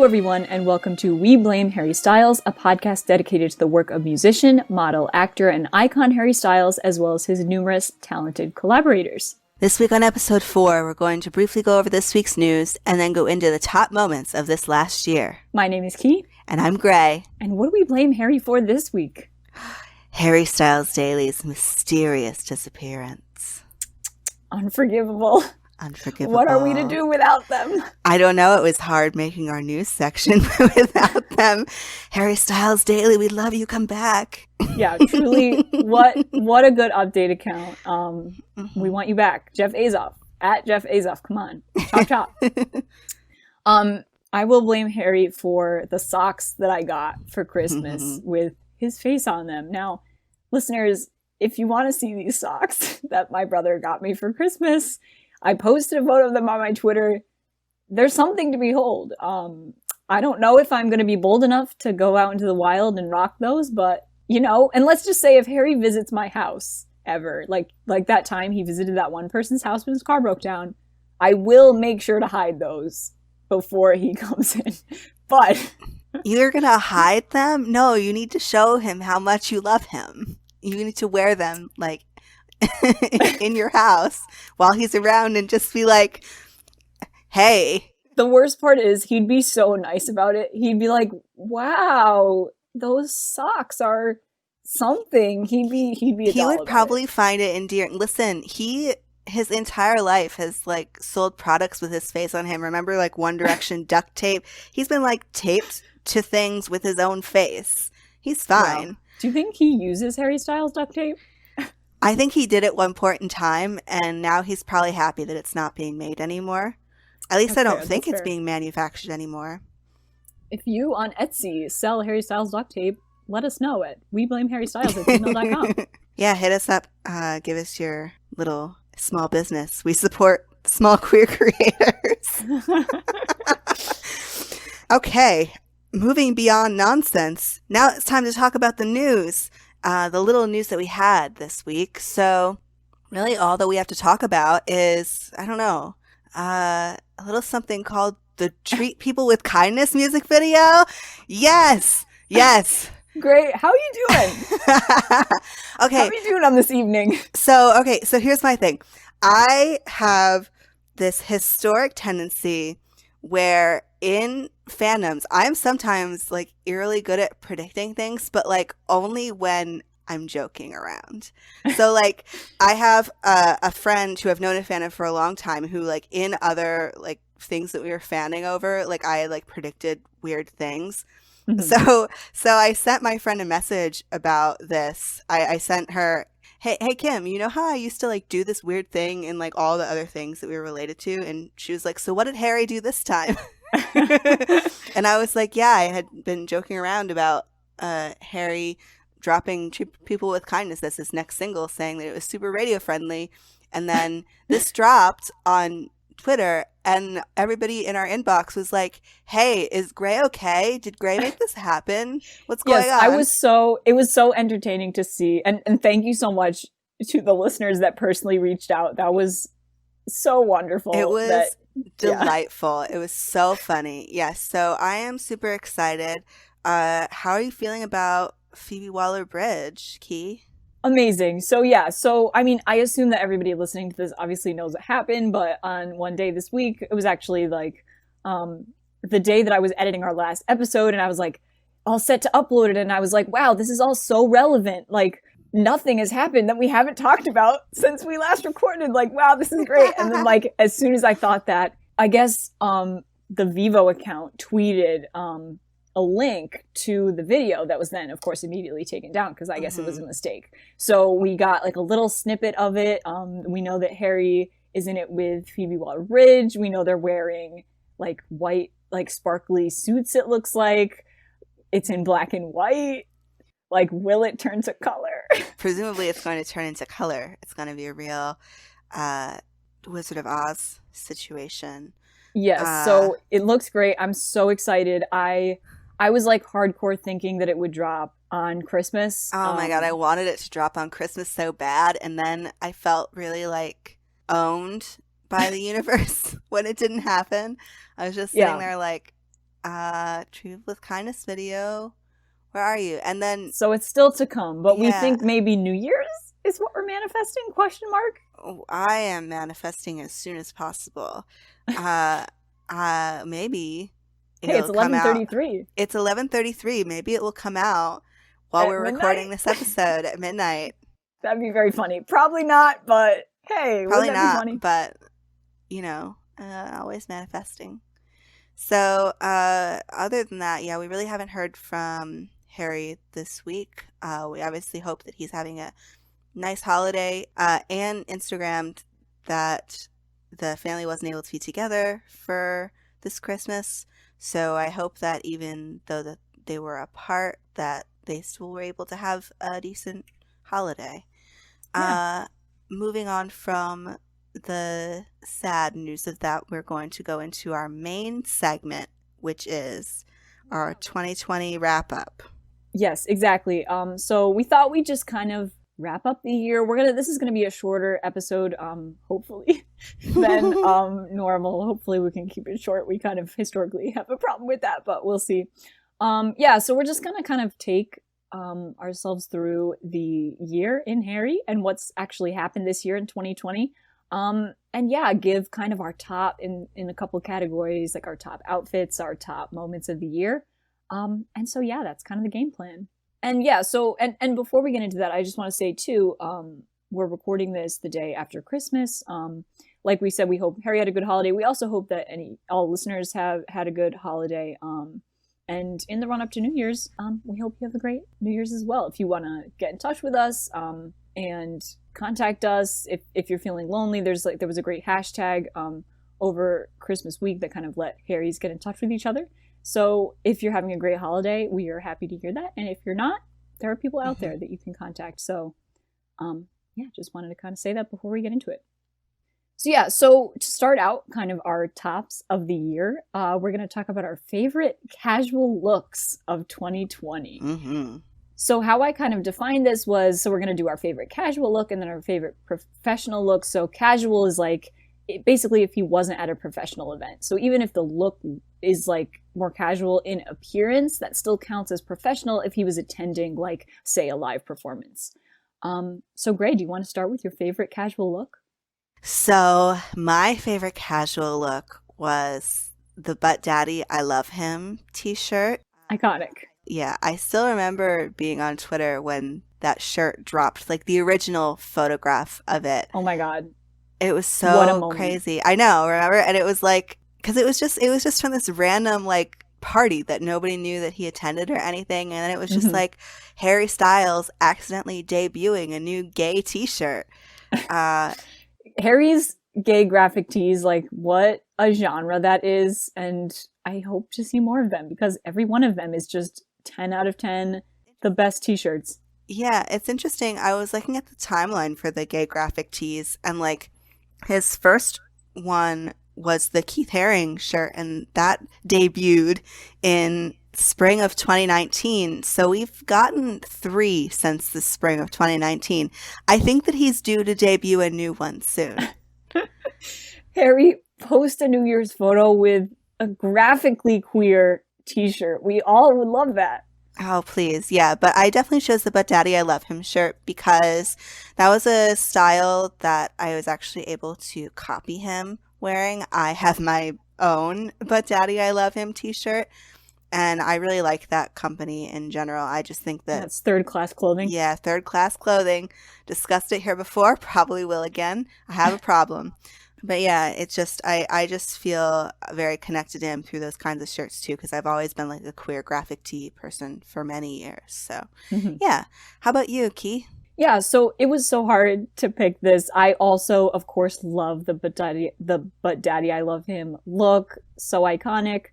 Hello, everyone, and welcome to We Blame Harry Styles, a podcast dedicated to the work of musician, model, actor, and icon Harry Styles, as well as his numerous talented collaborators. This week on episode 4, we're going to briefly go over this week's news and then go into the top moments of this last year. My name is Key. And I'm Gray. And what do we blame Harry for this week? Harry Styles Daily's mysterious disappearance. Unforgivable. Unforgivable. What are we to do without them? I don't know. It was hard making our news section without them. Harry Styles Daily, we love you. Come back. Yeah, truly. What a good update account. We want you back. Jeff Azoff. At Jeff Azoff. Come on. Chop chop. I will blame Harry for the socks that I got for Christmas with his face on them. Now, listeners, if you want to see these socks that my brother got me for Christmas, I posted a photo of them on my Twitter. There's something to behold. I don't know if I'm going to be bold enough to go out into the wild and rock those, but, you know, and let's just say if Harry visits my house ever, like that time he visited that one person's house when his car broke down, I will make sure to hide those before he comes in. But you're going to hide them? No, you need to show him how much you love him. You need to wear them, like, in your house while he's around and just be like, hey. The worst part is he'd be so nice about it. He'd be like, wow, those socks are something. He'd be he would probably find it endearing. Listen, his entire life has like sold products with his face on him. Remember like One Direction duct tape? He's been like taped to things with his own face. He's fine. Wow. Do you think he uses Harry Styles duct tape? I think he did at one point in time, and now he's probably happy that it's not being made anymore. At least I don't think it's being manufactured anymore. If you on Etsy sell Harry Styles duct tape, let us know at weblameharrystyles@gmail.com. Yeah, hit us up. Give us your little small business. We support small queer creators. Okay, moving beyond nonsense. Now it's time to talk about the news. The little news that we had this week. So really all that we have to talk about is, I don't know, a little something called the Treat People with Kindness music video. Yes. Great. How are you doing? Okay. How are you doing on this evening? So here's my thing. I have this historic tendency where in fandoms, I'm sometimes like eerily good at predicting things, but like only when I'm joking around. So like I have a friend who I've known a fandom for a long time who like in other like things that we were fanning over, like I like predicted weird things. Mm-hmm. So I sent my friend a message about this. I sent her, Hey Kim, you know how I used to like do this weird thing and like all the other things that we were related to? And she was like, so what did Harry do this time? And I was like, yeah, I had been joking around about Harry dropping People with Kindness as his next single, saying that it was super radio friendly. And then this dropped on Twitter and everybody in our inbox was like, hey, is Gray okay? Did Gray make this happen? What's going on? It was so entertaining to see. And thank you so much to the listeners that personally reached out. That was so wonderful. It was delightful. Yeah. It was so funny. Yes. So I am super excited. How are you feeling about Phoebe Waller-Bridge, Key? Amazing. So I mean, I assume that everybody listening to this obviously knows what happened, but on one day this week, it was actually like the day that I was editing our last episode, and I was like all set to upload it, and I was like, wow, this is all so relevant. Like nothing has happened that we haven't talked about since we last recorded. Like, wow, this is great. And then like as soon as I thought that, I guess the Vivo account tweeted a link to the video that was then, of course, immediately taken down because I guess it was a mistake. So we got like a little snippet of it. We know that Harry is in it with Phoebe Waller-Bridge. We know they're wearing like white, like sparkly suits, it looks like. It's in black and white. Like, will it turn to color? Presumably it's going to turn into color. It's going to be a real Wizard of Oz situation. Yes, so it looks great. I'm so excited. I was like hardcore thinking that it would drop on Christmas. Oh my God, I wanted it to drop on Christmas so bad. And then I felt really like owned by the universe when it didn't happen. I was just sitting there like, Treated with Kindness video. Where are you? And then, So it's still to come, but we yeah, think maybe New Year's is what we're manifesting? Question mark. I am manifesting as soon as possible. Uh, maybe Hey, it's it'll come out. 11:33 It's 11:33. Maybe it will come out while at we're recording midnight. this episode at midnight. That'd be very funny. Probably not, but hey, wouldn't Probably that be not, funny? but always manifesting. So, other than that, yeah, we really haven't heard from Harry this week. We obviously hope that he's having a nice holiday, and Instagrammed that the family wasn't able to be together for this Christmas. So I hope that even though that they were apart, that they still were able to have a decent holiday. Yeah. Moving on from the sad news of that, we're going to go into our main segment, which is our 2020 wrap up. Yes, exactly. So we thought we'd just kind of wrap up the year. This is gonna be a shorter episode, hopefully, than normal. Hopefully we can keep it short. We kind of historically have a problem with that, but we'll see. Yeah, so we're just gonna kind of take ourselves through the year in Harry and what's actually happened this year in 2020. And yeah, give kind of our top in a couple categories, like our top outfits, our top moments of the year. And so yeah, that's kind of the game plan. And yeah, so and before we get into that, I just want to say too, we're recording this the day after Christmas. Like we said, we hope Harry had a good holiday. We also hope that all listeners have had a good holiday. And in the run up to New Year's, we hope you have a great New Year's as well. If you want to get in touch with us, and contact us, if you're feeling lonely, there was a great hashtag over Christmas week that kind of let Harrys get in touch with each other. So if you're having a great holiday, we are happy to hear that. And if you're not, there are people out there that you can contact. So yeah, just wanted to kind of say that before we get into it. So yeah, so to start out kind of our tops of the year, we're going to talk about our favorite casual looks of 2020. Mm-hmm. So how I kind of defined this was, so we're going to do our favorite casual look and then our favorite professional look. So casual is like, basically if he wasn't at a professional event. So even if the look is like more casual in appearance, that still counts as professional if he was attending, like, say, a live performance. So Gray, do you want to start with your favorite casual look? So my favorite casual look was the Butt Daddy I Love Him t-shirt. Iconic. Yeah, I still remember being on Twitter when that shirt dropped, like the original photograph of it. Oh my God. It was What a so moment. crazy. I know, remember? And it was like, because it was just from this random like party that nobody knew that he attended or anything. And then it was just like Harry Styles accidentally debuting a new gay t-shirt. Harry's gay graphic tees, like, what a genre that is. And I hope to see more of them because every one of them is just 10 out of 10, the best t-shirts. Yeah, it's interesting. I was looking at the timeline for the gay graphic tees, and like his first one was the Keith Haring shirt, and that debuted in spring of 2019. So we've gotten 3 since the spring of 2019. I think that he's due to debut a new one soon. Harry, post a New Year's photo with a graphically queer t-shirt. We all would love that. Oh, please. Yeah, but I definitely chose the Butt Daddy I Love Him shirt because that was a style that I was actually able to copy him wearing. I have my own Butt Daddy I Love Him t-shirt, and I really like that company in general. I just think that, That's third class clothing. yeah, third class clothing. Discussed it here before, probably will again. I have a problem. But yeah, it's just, I just feel very connected to him through those kinds of shirts too, because I've always been like a queer graphic tee person for many years. So yeah. How about you, Key? Yeah, so it was so hard to pick this. I also, of course, love the Butt Daddy I Love Him look. So iconic.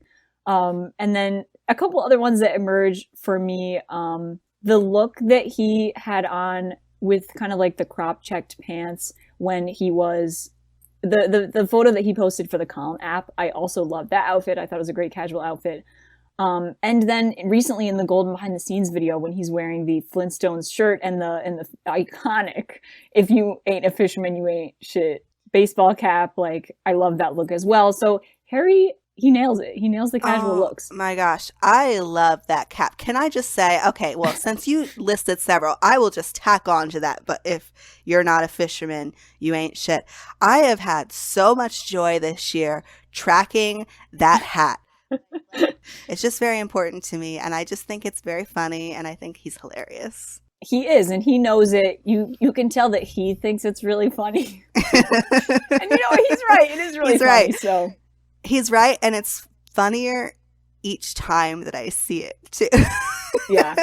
And then a couple other ones that emerged for me. The look that he had on with kind of like the crop checked pants when he was the photo that he posted for the Calm app. I also loved that outfit. I thought it was a great casual outfit. And then recently in the Golden Behind the Scenes video when he's wearing the Flintstones shirt and the iconic "If you ain't a fisherman, you ain't shit" baseball cap, like, I love that look as well. So Harry, he nails it. He nails the casual Oh looks. my gosh, I love that cap. Can I just say, okay, well, since you listed several, I will just tack on to that. But if you're not a fisherman, you ain't shit. I have had so much joy this year tracking that hat. It's just very important to me, and I just think it's very funny, and I think he's hilarious. He is, and he knows it. You can tell that he thinks it's really funny. And you know what? He's right. It is really He's funny. right. So He's right, and it's funnier each time that I see it too. yeah.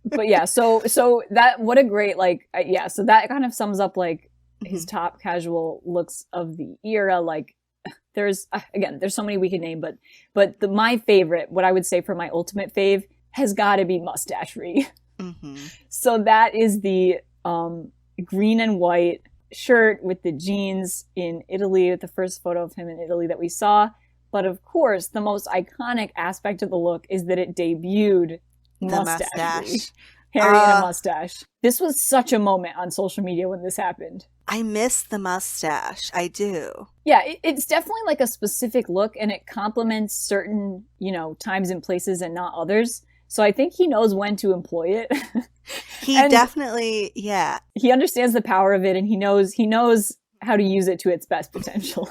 But yeah, so that, what a great, like, yeah, so that kind of sums up like his top casual looks of the era. Like, there's again, there's so many we could name, but my favorite, what I would say for my ultimate fave, has got to be mustachery. Mm-hmm. So that is the green and white shirt with the jeans in Italy, with the first photo of him in Italy that we saw. But of course, the most iconic aspect of the look is that it debuted The mustache. mustache. Harry and a mustache. This was such a moment on social media when this happened. I miss the mustache. I do. Yeah, it's definitely like a specific look, and it complements certain, times and places and not others. So I think he knows when to employ it. He And definitely, yeah. he understands the power of it, and he knows how to use it to its best potential.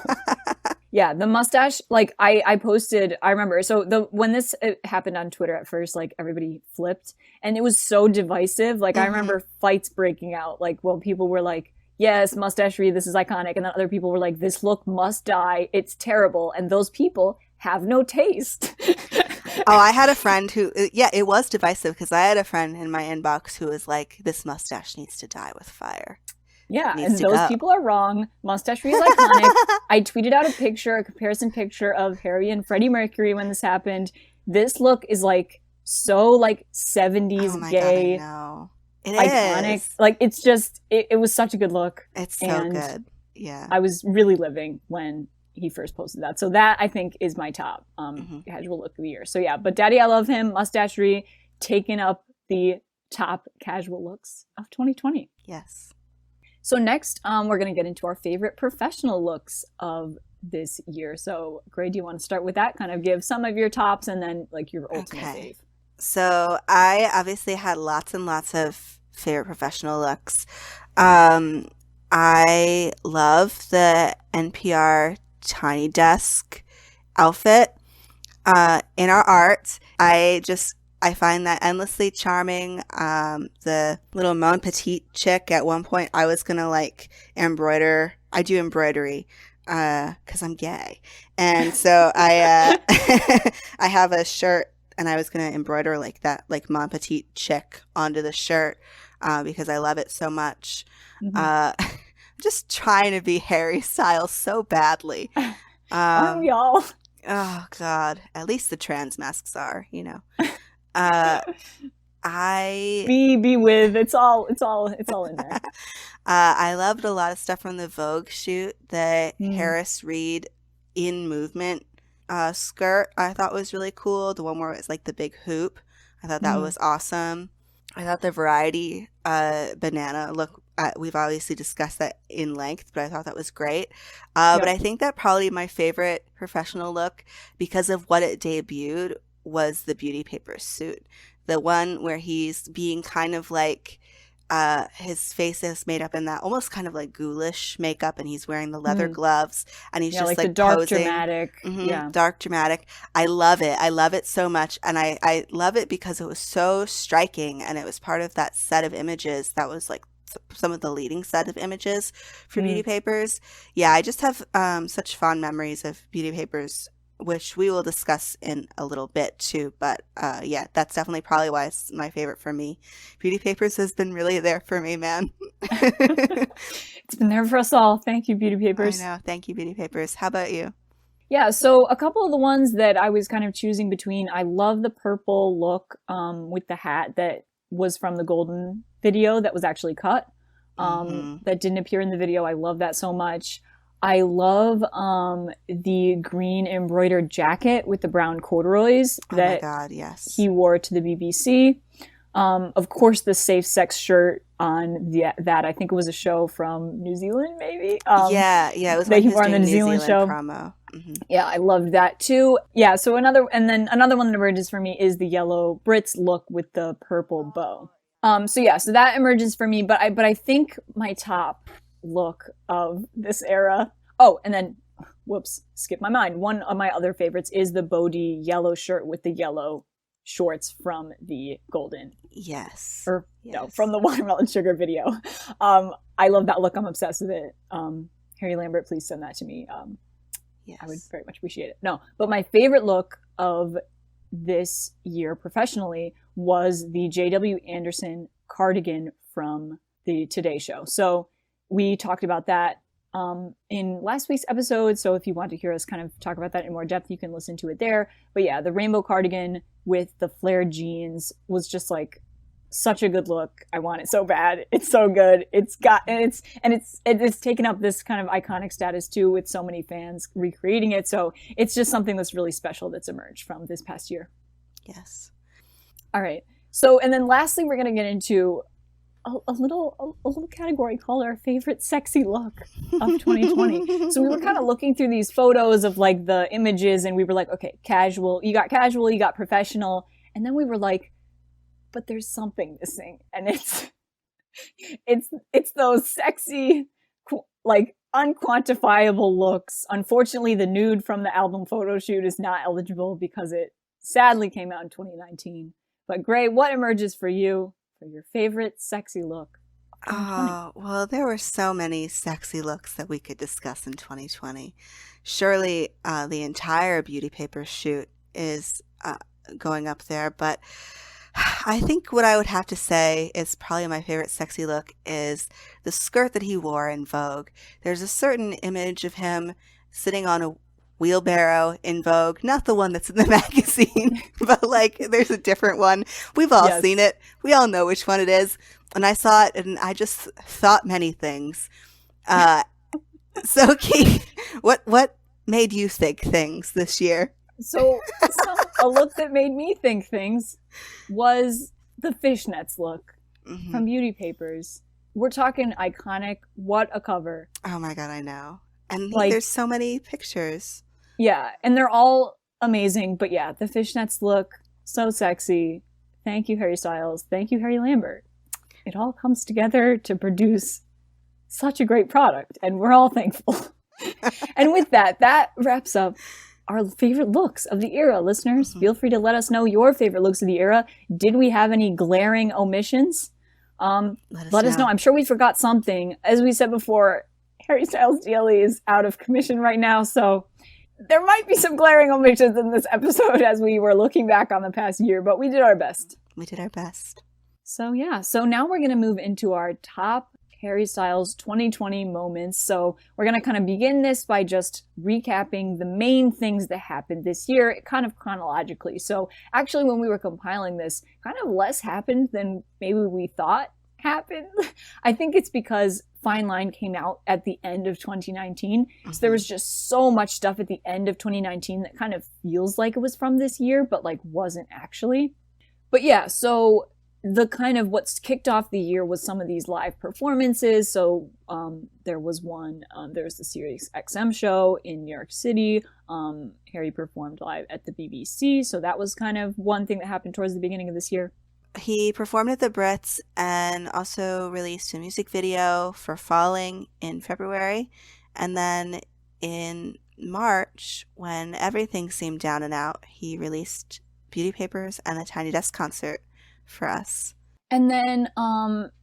Yeah, the mustache, like I posted, I remember, so when this happened on Twitter at first, like everybody flipped, and it was so divisive. Like I remember fights breaking out, like, well, people were like, yes, mustachery, this is iconic, and then other people were like, this look must die, it's terrible, and those people have no taste. Oh, I had a friend who, yeah, it was divisive, because I had a friend in my inbox who was like, this mustache needs to die with fire. Yeah, and those people are wrong. Mustachery is iconic. I tweeted out a comparison picture of Harry and Freddie Mercury when this happened. This look is like so like 70s gay. God, I know. It iconic. is. Like it's just it was such a good look. It's so good. Yeah. I was really living when he first posted that. So that I think is my top casual look of the year. So yeah, but Daddy I Love Him, mustachery, taking up the top casual looks of 2020. Yes. So next, we're going to get into our favorite professional looks of this year. So, Gray, do you want to start with that? Kind of give some of your tops and then like your ultimate fave. So I obviously had lots and lots of favorite professional looks. I love the NPR Tiny Desk outfit in our art. I find that endlessly charming. The little Mon Petite chick, at one point I was gonna like embroider. I do embroidery because I'm gay, and so I I have a shirt, and I was gonna embroider like that, like Mon Petite chick onto the shirt because I love it so much. I'm just trying to be Harry Styles so badly. Aren't we all? Oh God! At least the trans masks are, be with it's all in there. I loved a lot of stuff from the Vogue shoot. The Harris Reed in movement skirt I thought was really cool. The one where it was like the big hoop. I thought that was awesome. I thought the Variety banana look. We've obviously discussed that in length, but I thought that was great. But I think that probably my favorite professional look, because of what it debuted, was the Beauty Paper suit. The one where he's being kind of like, his face is made up in that almost kind of like ghoulish makeup, and he's wearing the leather gloves, and he's just like the dark posing. dramatic. Dark dramatic. I love it. I love it so much. And I love it because it was so striking, and it was part of that set of images that was like some of the leading set of images for Beauty Papers. Yeah, I just have such fond memories of Beauty Papers, which we will discuss in a little bit too. But yeah, that's definitely probably why it's my favorite for me. Beauty Papers has been really there for me, man. It's been there for us all. Thank you, Beauty Papers. I know. Thank you, Beauty Papers. How about you? Yeah, so a couple of the ones that I was kind of choosing between, I love the purple look with the hat that was from the Golden video that was actually cut. That didn't appear in the video. I love that so much. I love the green embroidered jacket with the brown corduroys that he wore to the BBC. Of course, the safe sex shirt on that. I think it was a show from New Zealand, maybe. Yeah, it was that he wore on the New Zealand show. Promo. Hmm. Yeah, I loved that too. Yeah, so another one that emerges for me is the yellow Brits look with the purple bow. So yeah, so that emerges for me, but I think my top look of this era. Oh, and then whoops, skip my mind. One of my other favorites is the Bodhi yellow shirt with the yellow shorts from the Golden, Yes. or no, from Yes. the Watermelon Sugar video. I love that look. I'm obsessed with it. Harry Lambert, please send that to me. I would Yes. very much appreciate it. No, but my favorite look of this year professionally was the J.W. Anderson cardigan from the Today Show. So we talked about that in last week's episode. So if you want to hear us kind of talk about that in more depth, you can listen to it there. But yeah, the rainbow cardigan with the flared jeans was just like such a good look. I want it so bad. It's so good. It's taken up this kind of iconic status too, with so many fans recreating it. So it's just something that's really special that's emerged from this past year. Yes. All right. So, and then lastly, we're going to get into a little category called our favorite sexy look of 2020. So we were kind of looking through these photos of like the images, and we were like, okay, casual, you got professional. And then we were like, but there's something missing, and it's those sexy, like unquantifiable looks. Unfortunately, the nude from the album photo shoot is not eligible because it sadly came out in 2019. But Gray, what emerges for you for your favorite sexy look of 2020? Oh, well, there were so many sexy looks that we could discuss in 2020. Surely the entire Beauty Paper shoot is going up there, but I think what I would have to say is probably my favorite sexy look is the skirt that he wore in Vogue. There's a certain image of him sitting on a wheelbarrow in Vogue, not the one that's in the magazine, but like there's a different one. We've all Yes. seen it. We all know which one it is. And I saw it and I just thought many things. Uh, so Keith, what made you think things this year? So a look that made me think things was the fishnets look Hmm. from Beauty Papers. We're talking iconic. What a cover. Oh my God, I know. And Like, there's so many pictures. yeah, and they're all amazing, but yeah, the fishnets look so sexy. Thank you, Harry Styles. Thank you, Harry Lambert. It all comes together to produce such a great product, and we're all thankful. And with that, that wraps up our favorite looks of the era. Listeners, Mhm. feel free to let us know your favorite looks of the era. Did we have any glaring omissions? Let us know. I'm sure we forgot something. As we said before, Harry Styles DLE is out of commission right now, so there might be some glaring omissions in this episode as we were looking back on the past year, but we did our best. We did our best. So yeah, so now we're going to move into our top Harry Styles 2020 moments. So we're going to kind of begin this by just recapping the main things that happened this year, kind of chronologically. So actually, when we were compiling this, kind of less happened than maybe we thought happened. I think it's because Fine Line came out at the end of 2019. So there was just so much stuff at the end of 2019 that kind of feels like it was from this year, but like wasn't actually. But yeah, so the kind of what's kicked off the year was some of these live performances. So there was one, there's the Sirius XM show in New York City. Harry performed live at the BBC. So that was kind of one thing that happened towards the beginning of this year. He performed at the Brits and also released a music video for Falling in February. And then in March, when everything seemed down and out, he released Beauty Papers and a Tiny Desk concert for us. And then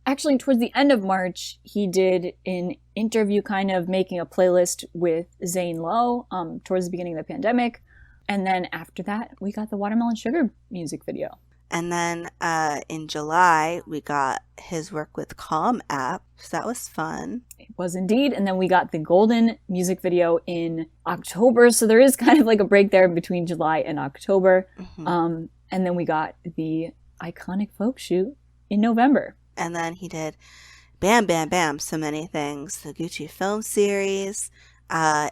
actually towards the end of March, he did an interview kind of making a playlist with Zane Lowe towards the beginning of the pandemic. And then after that, we got the Watermelon Sugar music video. And then in July, we got his work with Calm app. So that was fun. It was indeed. And then we got the Golden music video in October. So there is kind of like a break there between July and October. Mhm. And then we got the iconic folk shoot in November. And then he did Bam Bam Bam, so many things. The Gucci film series,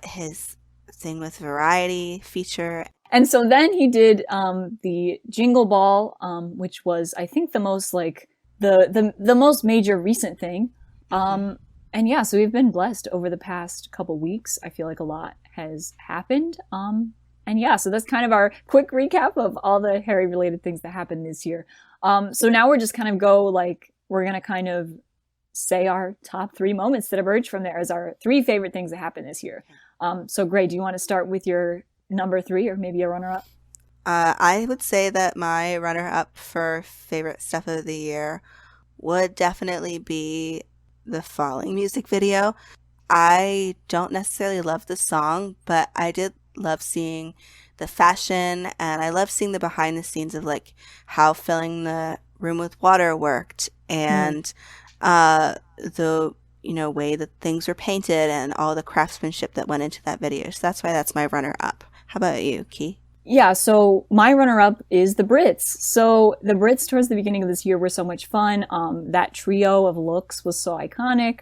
his thing with Variety feature. And so then he did the Jingle Ball, which was, I think, the most like the most major recent thing. And yeah, so we've been blessed over the past couple weeks. I feel like a lot has happened. And yeah, so that's kind of our quick recap of all the Harry related things that happened this year. So now we're just kind of we're going to kind of say our top 3 moments that emerge from there as our 3 favorite things that happened this year. So Gray, do you want to start with your number 3 or maybe a runner-up? I would say that my runner-up for favorite stuff of the year would definitely be the Falling music video. I don't necessarily love the song, but I did love seeing the fashion, and I love seeing the behind the scenes of like how filling the room with water worked, and the way that things were painted and all the craftsmanship that went into that video. So that's why that's my runner up. How about you, Key? Yeah, so my runner-up is the Brits. So the Brits towards the beginning of this year were so much fun. That trio of looks was so iconic.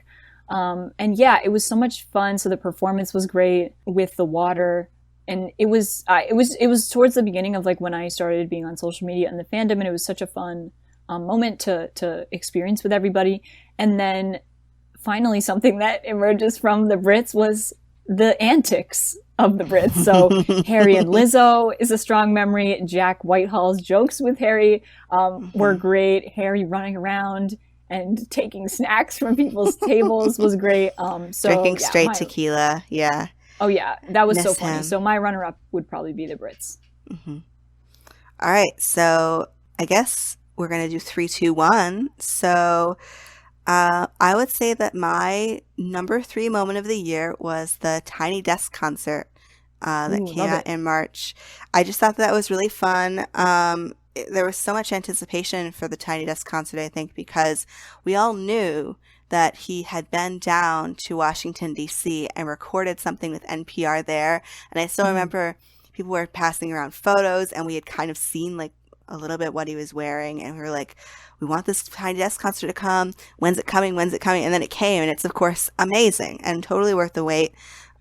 And yeah, it was so much fun. So the performance was great with the water. And it was towards the beginning of like when I started being on social media and the fandom, and it was such a fun moment to experience with everybody. And then finally something that emerges from the Brits was the antics of the Brits. So Harry and Lizzo is a strong memory. Jack Whitehall's jokes with Harry were great. Harry running around and taking snacks from people's tables was great. Drinking straight tequila. Yeah. Oh yeah, that was so funny. Him. So my runner-up would probably be the Brits. All right, so I guess we're gonna do 3, 2, 1. So I would say that my number 3 moment of the year was the Tiny Desk concert that came out in March. I just thought that was really fun. There was so much anticipation for the Tiny Desk concert, I think, because we all knew that he had been down to Washington, D.C. and recorded something with NPR there. And I still remember people were passing around photos, and we had kind of seen like a little bit what he was wearing, and we were like, we want this Tiny Desk concert to come. When's it coming? When's it coming? And then it came, and it's of course amazing and totally worth the wait.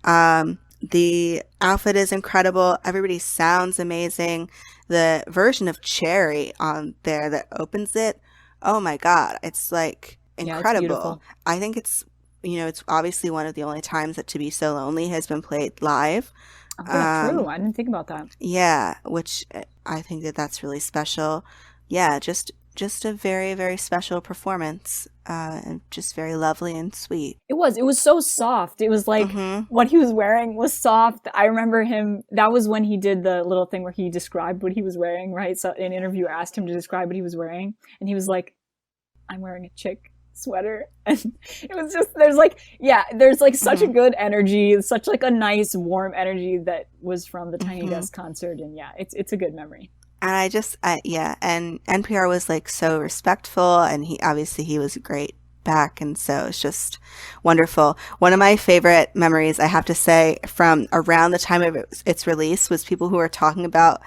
The outfit is incredible. Everybody sounds amazing. The version of Cherry on there that opens it, oh my God, it's like incredible. It's I think it's obviously one of the only times that To Be So Lonely has been played live. Oh, yeah, true. I didn't think about that. Yeah, which I think that's really special. Yeah, just a very, very special performance, and just very lovely and sweet. It was so soft. It was like what he was wearing was soft. I remember that was when he did the little thing where he described what he was wearing, right? So an interviewer asked him to describe what he was wearing, and he was like, I'm wearing a chick sweater. And it was just, there's like such a good energy, such like a nice warm energy that was from the Tiny Desk concert. And yeah, it's a good memory. And and NPR was like so respectful, and he was great back, and so it's just wonderful. One of my favorite memories, I have to say, from around the time of its release was people who were talking about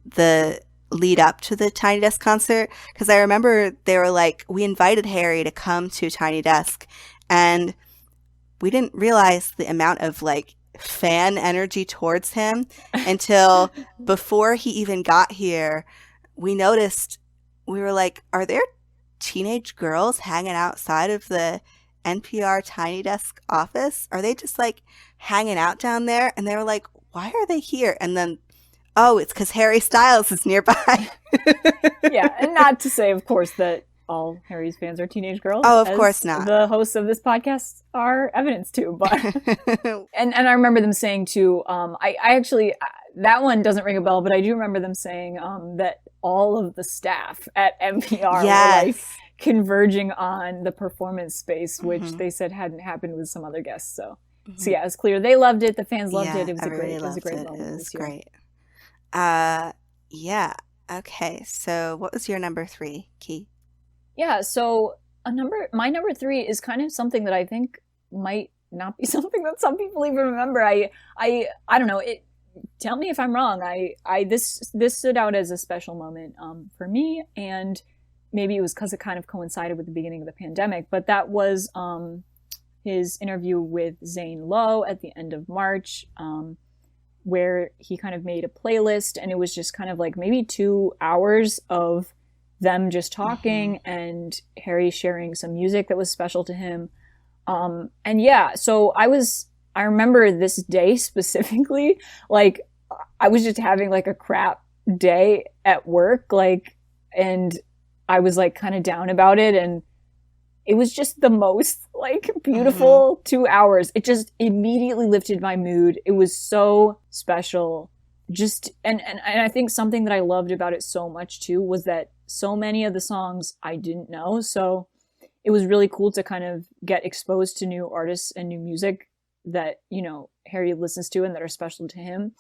the lead up to the Tiny Desk concert, because I remember they were like, we invited Harry to come to Tiny Desk, and we didn't realize the amount of like fan energy towards him until before he even got here. We noticed, we were like, are there teenage girls hanging outside of the NPR Tiny Desk office? Are they just like hanging out down there? And they were like, why are they here? And then, oh, it's because Harry Styles is nearby. Yeah, and not to say, of course, that all Harry's fans are teenage girls. Oh, of course not. The hosts of this podcast are evidence too. But and I remember them saying too. I actually, that one doesn't ring a bell, but I do remember them saying that all of the staff at NPR were like converging on the performance space, which they said hadn't happened with some other guests. So yeah, it's clear they loved it. The fans loved it. It was a great moment. It was great. Yeah. Okay. So what was your number 3, Key? Yeah, so my number 3 is kind of something that I think might not be something that some people even remember. I don't know. Tell me if I'm wrong. This stood out as a special moment for me, and maybe it was because it kind of coincided with the beginning of the pandemic. But that was his interview with Zane Lowe at the end of March, where he kind of made a playlist, and it was just kind of like maybe 2 hours of them just talking and Harry sharing some music that was special to him. And yeah, so I was I remember this day specifically, like I was just having like a crap day at work, like, and I was like kind of down about it, and it was just the most like Mm-hmm. beautiful 2 hours. It just immediately lifted my mood. It was so special. Just and I think something that I loved about it so much too was that so many of the songs I didn't know. So it was really cool to kind of get exposed to new artists and new music that, you know, Harry listens to and that are special to him.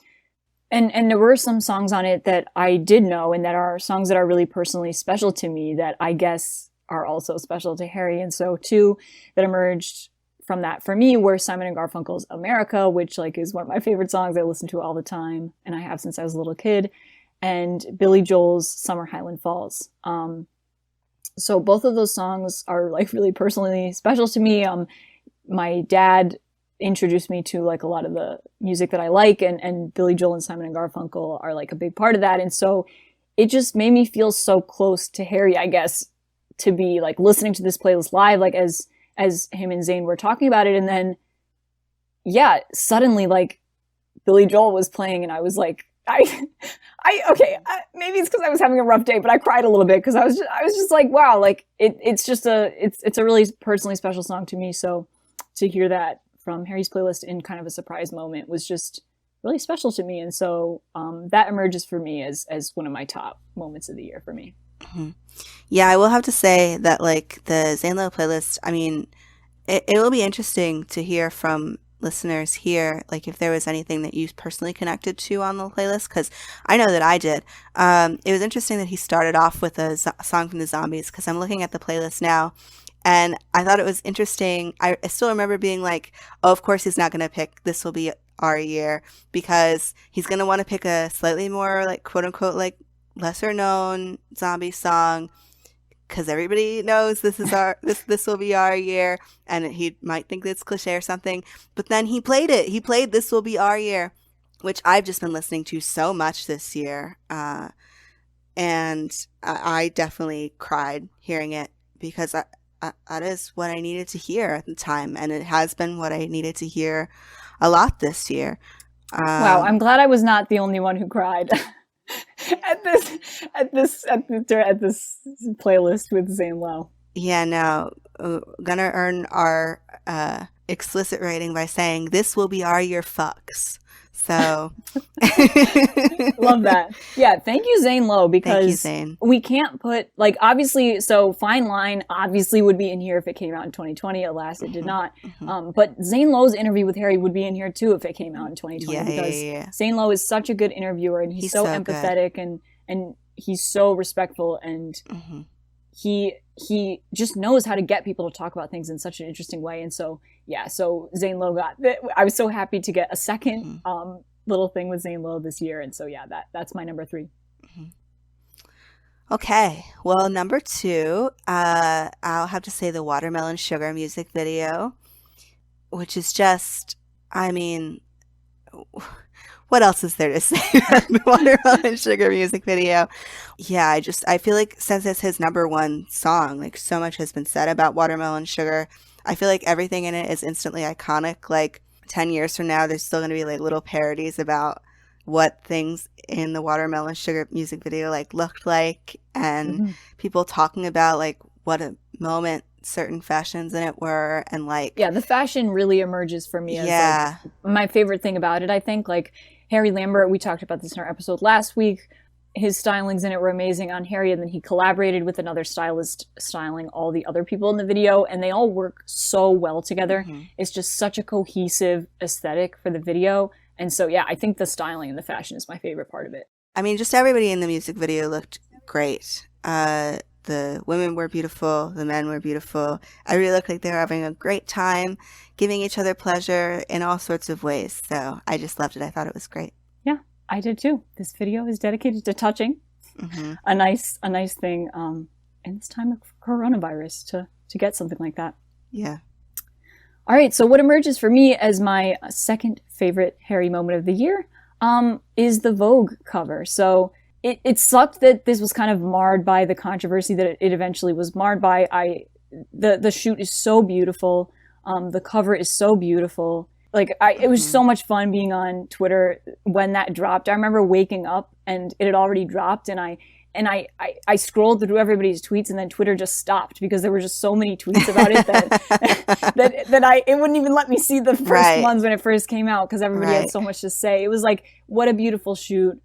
And there were some songs on it that I did know and that are songs that are really personally special to me that I guess are also special to Harry. And so two that emerged from that for me were Simon and Garfunkel's America, which like is one of my favorite songs. I listen to it all the time and I have since I was a little kid, and Billy Joel's Summer Highland Falls. So both of those songs are like really personally special to me. My dad introduced me to like a lot of the music that I like, and Billy Joel and Simon and Garfunkel are like a big part of that. And so it just made me feel so close to Harry, I guess, to be like listening to this playlist live, like as him and Zayn were talking about it. And then yeah, suddenly like Billy Joel was playing and I was like, okay, maybe it's because I was having a rough day, but I cried a little bit because I was just like, wow, like it's a really personally special song to me. So to hear that from Harry's playlist in kind of a surprise moment was just really special to me. And so that emerges for me as one of my top moments of the year for me. Mm-hmm. Yeah, I will have to say that like the Zane Lowe playlist, I mean, it will be interesting to hear from listeners here, like if there was anything that you personally connected to on the playlist, because I know that I did. It was interesting that he started off with a song from the Zombies, because I'm looking at the playlist now, and I thought it was interesting. I still remember being like, oh, of course he's not going to pick This Will Be Our Year, because he's going to want to pick a slightly more like quote unquote like lesser known zombie song, because everybody knows this will be our year, and he might think it's cliche or something, but then he played it. He played This Will Be Our Year, which I've just been listening to so much this year, and I definitely cried hearing it, because that is what I needed to hear at the time, and it has been what I needed to hear a lot this year. Wow, I'm glad I was not the only one who cried. at this playlist with Zane Lowe. Yeah, no, gonna earn our explicit rating by saying This Will Be Our Year fucks. So love that. Yeah, thank you, Zane Lowe, thank you, because Zane. we can't put like obviously. So Fine Line obviously would be in here if it came out in 2020. Alas, it did not. But Zane Lowe's interview with Harry would be in here too if it came out in 2020. Yeah, because yeah. Zane Lowe is such a good interviewer, and he's so empathetic and he's so respectful, and he just knows how to get people to talk about things in such an interesting way. And so yeah, so Zane Lowe I was so happy to get a second little thing with Zane Lowe this year. And so yeah, that's my number 3. Okay, well, number 2, I'll have to say the Watermelon Sugar music video, which is just, I mean, what else is there to say about the Watermelon Sugar music video? Yeah, I feel like since it's his number 1 song, like so much has been said about Watermelon Sugar. I feel like everything in it is instantly iconic. Like 10 years from now, there's still going to be like little parodies about what things in the Watermelon Sugar music video like looked like, and people talking about like what a moment certain fashions in it were, and like yeah, the fashion really emerges for me as like my favorite thing about it. I think like Harry Lambert, we talked about this in our episode last week, his stylings in it were amazing on Harry, and then he collaborated with another stylist styling all the other people in the video, and they all work so well together. It's just such a cohesive aesthetic for the video. And so yeah, I think the styling and the fashion is my favorite part of it. I mean, just everybody in the music video looked great. The women were beautiful, the men were beautiful. I really looked like they were having a great time, giving each other pleasure in all sorts of ways. So I just loved it. I thought it was great. Yeah, I did too. This video is dedicated to touching. A nice thing in this time of coronavirus to get something like that. Yeah. All right, so what emerges for me as my second favorite Harry moment of the year is the Vogue cover. So it sucked that this was kind of marred by the controversy that it eventually was marred by. The shoot is so beautiful. The cover is so beautiful. it was so much fun being on Twitter when that dropped. I remember waking up and it had already dropped, and I scrolled through everybody's tweets, and then Twitter just stopped because there were just so many tweets about it that it wouldn't even let me see the first ones when it first came out because everybody had so much to say. It was like, what a beautiful shoot.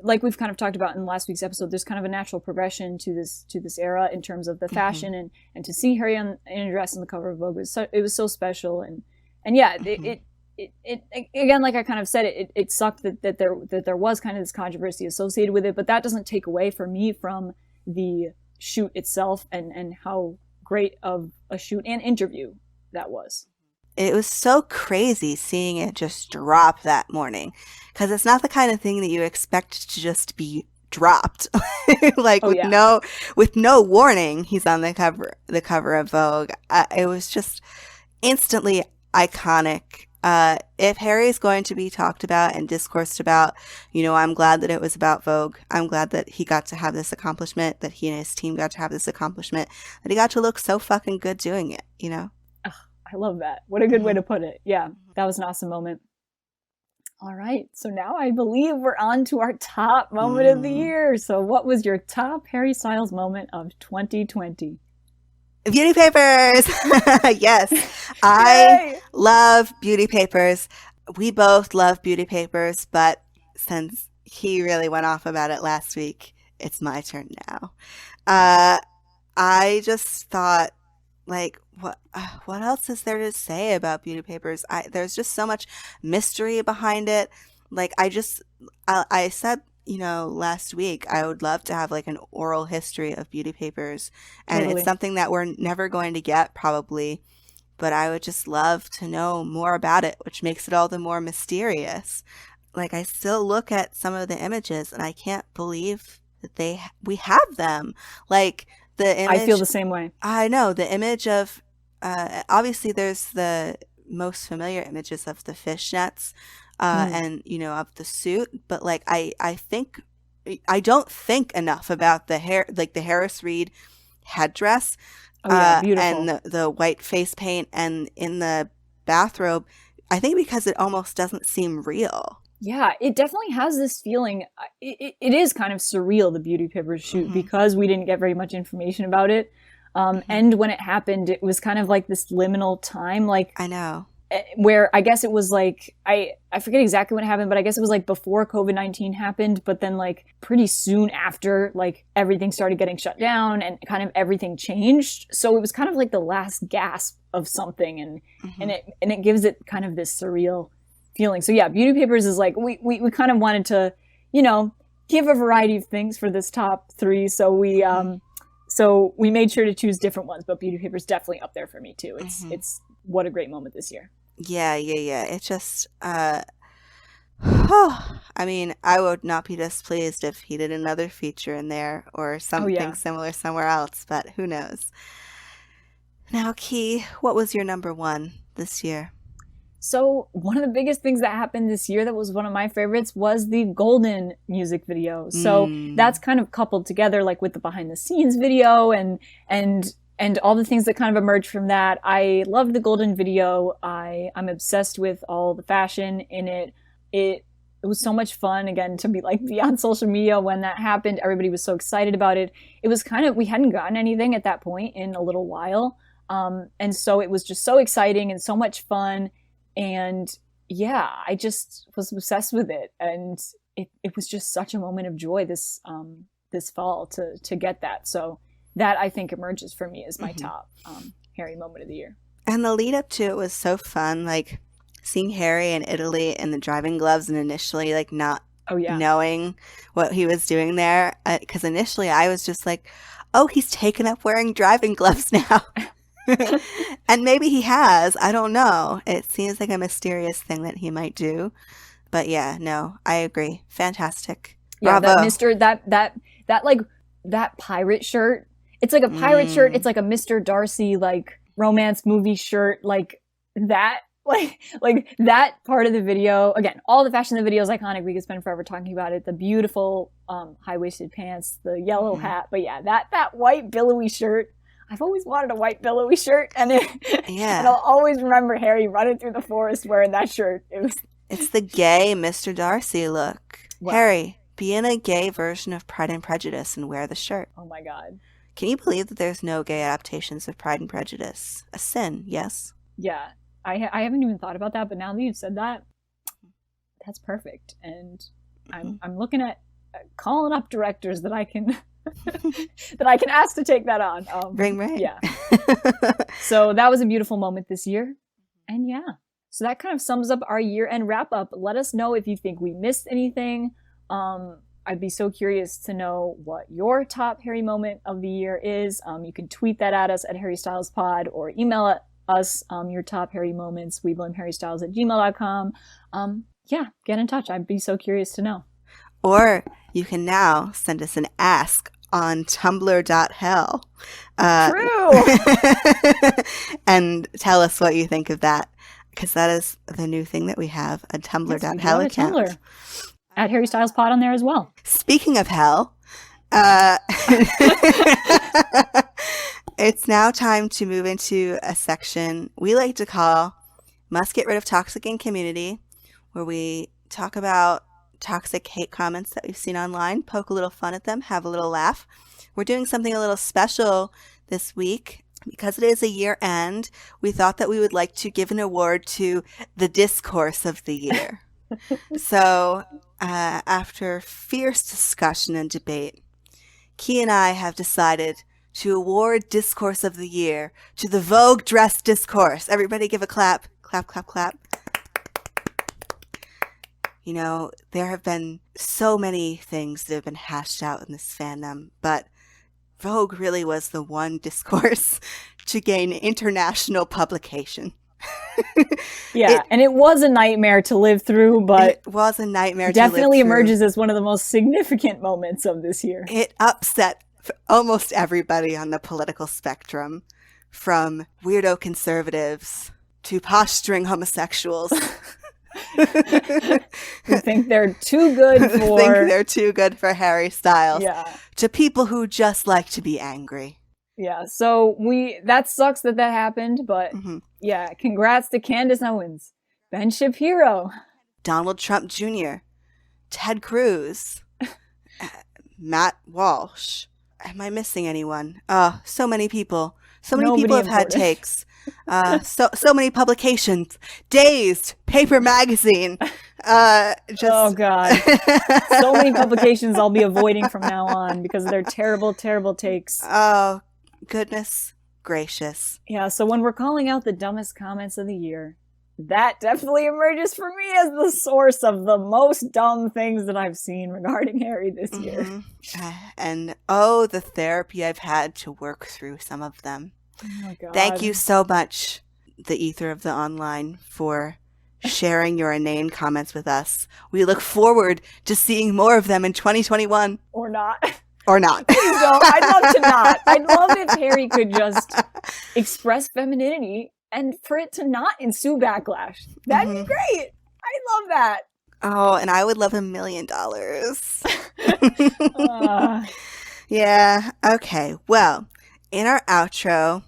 Like we've kind of talked about in last week's episode, there's kind of a natural progression to this era in terms of the fashion, and to see Harry in a dress on the cover of Vogue it was so special, and yeah, it again, like I kind of said, it sucked that there was kind of this controversy associated with it, but that doesn't take away from me from the shoot itself and how great of a shoot and interview that was. It was so crazy seeing it just drop that morning, because it's not the kind of thing that you expect to just be dropped. With no warning, he's on the cover of Vogue. It was just instantly iconic. If Harry's going to be talked about and discoursed about, I'm glad that it was about Vogue. I'm glad that he got to have this accomplishment, that he and his team got to have this accomplishment, that he got to look so fucking good doing it, I love that. What a good way to put it. Yeah, that was an awesome moment. All right, so now I believe we're on to our top moment of the year. So what was your top Harry Styles moment of 2020? Beauty papers! Yes, I love beauty papers. We both love beauty papers, but since he really went off about it last week, it's my turn now. I just thought, like, what else is there to say about beauty papers? There's just so much mystery behind it. Like, I said, last week, I would love to have like an oral history of beauty papers, and totally. It's something that we're never going to get probably, but I would just love to know more about it, which makes it all the more mysterious. Like, I still look at some of the images and I can't believe that we have them. Like, the image, I feel the same way. I know the image of obviously there's the most familiar images of the fishnets and of the suit, but like I don't think enough about the hair, like the Harris Reed headdress and the white face paint, and in the bathrobe, I think because it almost doesn't seem real. Yeah, it definitely has this feeling. It is kind of surreal, the beauty papers shoot, because we didn't get very much information about it. And when it happened, it was kind of like this liminal time. Like, I know. Where I guess it was like, I forget exactly when it happened, but I guess it was like before COVID-19 happened, but then like pretty soon after, like everything started getting shut down and kind of everything changed. So it was kind of like the last gasp of something, and it gives it kind of this surreal feeling. So yeah, beauty papers is like, we kind of wanted to, give a variety of things for this top three. So we made sure to choose different ones, but beauty papers definitely up there for me too. It's what a great moment this year. Yeah. It just, I mean, I would not be displeased if he did another feature in there or something similar somewhere else, but who knows. Now, Key, what was your number one this year? So one of the biggest things that happened this year that was one of my favorites was the Golden music video. So that's kind of coupled together like with the behind the scenes video and all the things that kind of emerged from that. I loved the Golden video. I'm obsessed with all the fashion in it. It was so much fun, again, to be on social media when that happened. Everybody was so excited about it. It was kind of, we hadn't gotten anything at that point in a little while. And so it was just so exciting and so much fun. And yeah, I just was obsessed with it. And it was just such a moment of joy this fall to get that. So that, I think, emerges for me as my top Harry moment of the year. And the lead up to it was so fun, like seeing Harry in Italy in the driving gloves, and initially like not knowing what he was doing there. Because initially I was just like, oh, he's taken up wearing driving gloves now. And maybe he has. I don't know. It seems like a mysterious thing that he might do. But yeah, no, I agree. Fantastic. Yeah, Bravo. that pirate shirt. It's like a pirate shirt. It's like a Mr. Darcy like romance movie shirt. Like that that part of the video. Again, all the fashion in the video is iconic. We could spend forever talking about it. The beautiful high-waisted pants, the yellow hat. But yeah, that white billowy shirt, I've always wanted a white billowy shirt, and Yeah. I'll always remember Harry running through the forest wearing that shirt. It's the gay Mr. Darcy look. Well, Harry, be in a gay version of Pride and Prejudice and wear the shirt. oh my God. Can you believe that there's no gay adaptations of Pride and Prejudice? A sin, yes? Yeah, I haven't even thought about that, but now that you've said that, that's perfect. And I'm looking at calling up directors that I can that I can ask to take that on. Ring. Yeah. So that was a beautiful moment this year. And yeah. So that kind of sums up our year-end wrap-up. Let us know if you think we missed anything. I'd be so curious to know what your top Harry moment of the year is. You can tweet that at us at Harry Styles Pod or email us your top Harry moments, WeBlameHarryStyles@gmail.com. Yeah, get in touch. I'd be so curious to know. Or you can now send us an ask on tumblr.hell. True! And tell us what you think of that. Because that is the new thing that we have, a tumblr.hell account. Tumblr. At Harry Styles Pod on there as well. Speaking of hell, it's now time to move into a section we like to call Must Get Rid of Toxic in Community, where we talk about toxic hate comments that we've seen online, poke a little fun at them, have a little laugh. We're doing something a little special this week. Because it is a year end, we thought that we would like to give an award to the discourse of the year. So, after fierce discussion and debate, Key and I have decided to award Discourse of the Year to the Vogue Dress Discourse. Everybody give a clap. Clap, clap, clap. You know, there have been so many things that have been hashed out in this fandom, but Vogue really was the one discourse to gain international publication. Yeah, and it was a nightmare to live through, but it was a nightmare definitely to live emerges as one of the most significant moments of this year. It upset almost everybody on the political spectrum, from weirdo conservatives to posturing homosexuals. Who think they're too good for... think they're too good for Harry Styles. Yeah. To people who just like to be angry. Yeah, so that sucks that happened, but yeah, congrats to Candace Owens, Ben Shapiro, Donald Trump Jr., Ted Cruz, Matt Walsh. Am I missing anyone? So many people. So many people have had takes. So many publications. Dazed, Paper Magazine. Oh God. So many publications I'll be avoiding from now on because of their terrible, terrible takes. Oh, goodness gracious. Yeah, so when we're calling out the dumbest comments of the year, that definitely emerges for me as the source of the most dumb things that I've seen regarding Harry this year. And the therapy I've had to work through some of them. Oh, God. Thank you so much, the ether of the online, for sharing your inane comments with us. We look forward to seeing more of them in 2021. Or not. Or not. Please don't. I'd love to not. I'd love if Harry could just express femininity and for it to not ensue backlash. That'd be great. I love that. Oh, and I would love $1 million. Yeah. Okay. Well, in our outro,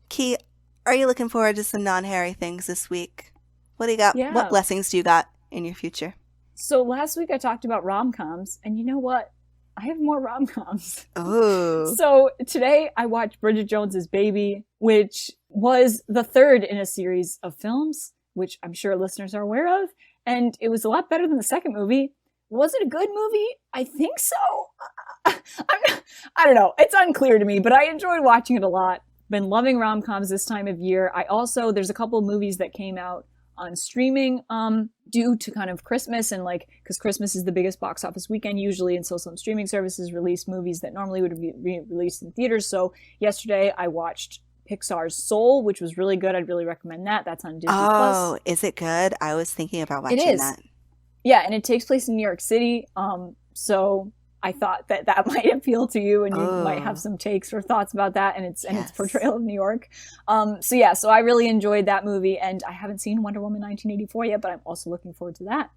Key, are you looking forward to some non-Harry things this week? What do you got? Yeah. What blessings do you got in your future? So last week I talked about rom-coms, and you know what? I have more rom-coms. Oh. So today I watched Bridget Jones's Baby, which was the third in a series of films, which I'm sure listeners are aware of. And it was a lot better than the second movie. Was it a good movie? I think so. I don't know. It's unclear to me, but I enjoyed watching it a lot. Been loving rom-coms this time of year. There's a couple of movies that came out on streaming due to kind of Christmas and because Christmas is the biggest box office weekend usually, and so some streaming services release movies that normally would be released in theaters. So yesterday I watched Pixar's Soul, which was really good. I'd really recommend that. That's on Disney+. Oh, is it good? I was thinking about watching that. Yeah, and it takes place in New York City. So I thought that might appeal to you, and you might have some takes or thoughts about that and its portrayal of New York. So I really enjoyed that movie, and I haven't seen Wonder Woman 1984 yet, but I'm also looking forward to that.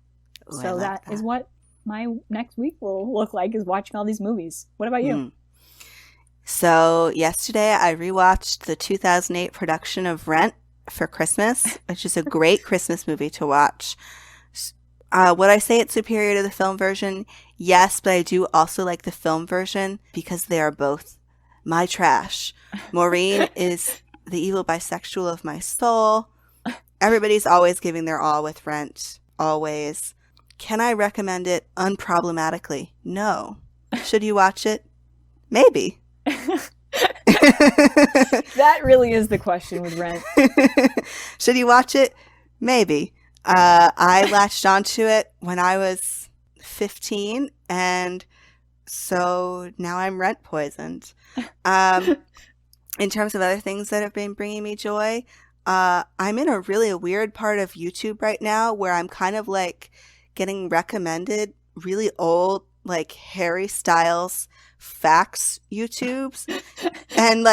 Ooh, so that is what my next week will look like, is watching all these movies. What about you? So yesterday I rewatched the 2008 production of Rent for Christmas, which is a great Christmas movie to watch. Would I say it's superior to the film version? Yes, but I do also like the film version because they are both my trash. Maureen is the evil bisexual of my soul. Everybody's always giving their all with Rent. Always. Can I recommend it unproblematically? No. Should you watch it? Maybe. That really is the question with Rent. Should you watch it? Maybe. I latched onto it when I was 15, and so now I'm rent poisoned. In terms of other things that have been bringing me joy, I'm in a really weird part of YouTube right now where I'm kind of like getting recommended really old, like Harry Styles facts YouTubes and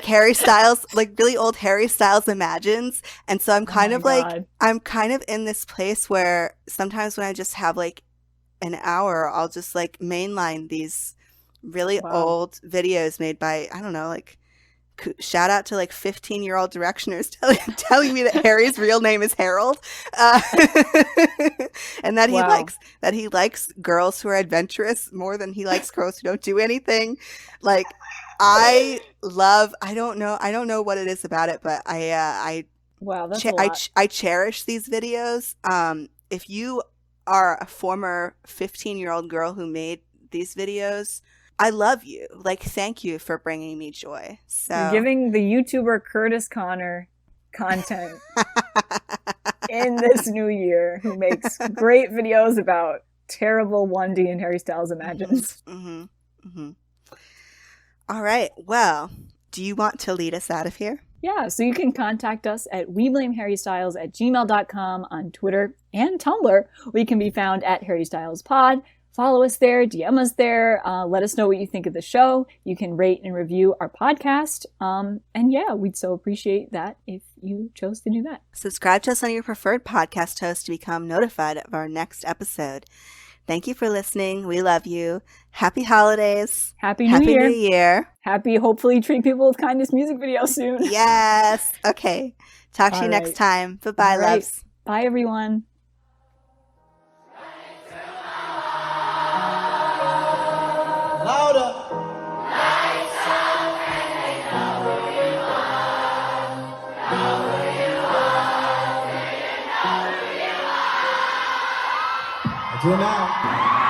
Harry Styles, like really old Harry Styles imagines. And so I'm kind of in this place where sometimes when I just have like an hour, I'll just like mainline these really old videos made by, I don't know, like shout out to like 15-year-old directioners telling me that Harry's real name is Harold, and that he likes girls who are adventurous more than he likes girls who don't do anything. Like I don't know what it is about it, but I cherish these videos. If you are a former 15-year-old girl who made these videos, I love you. Like, thank you for bringing me joy. So you're giving the YouTuber Curtis Connor content in this new year, who makes great videos about terrible 1D and Harry Styles imagines. Mm-hmm. Mm-hmm. All right. Well, do you want to lead us out of here? Yeah, so you can contact us at weblameharrystyles@gmail.com on Twitter and Tumblr. We can be found at Harry Styles Pod. Follow us there, DM us there, let us know what you think of the show. You can rate and review our podcast. And yeah, we'd so appreciate that if you chose to do that. Subscribe to us on your preferred podcast host to become notified of our next episode. Thank you for listening. We love you. Happy holidays. Happy New Year. Happy, hopefully, Treat People with Kindness music video soon. Yes. Okay. Talk to you next time. Bye-bye, loves. Bye, everyone. Louder. Lights up and they know who you are. Know who you are. Do you know who you are? I do now.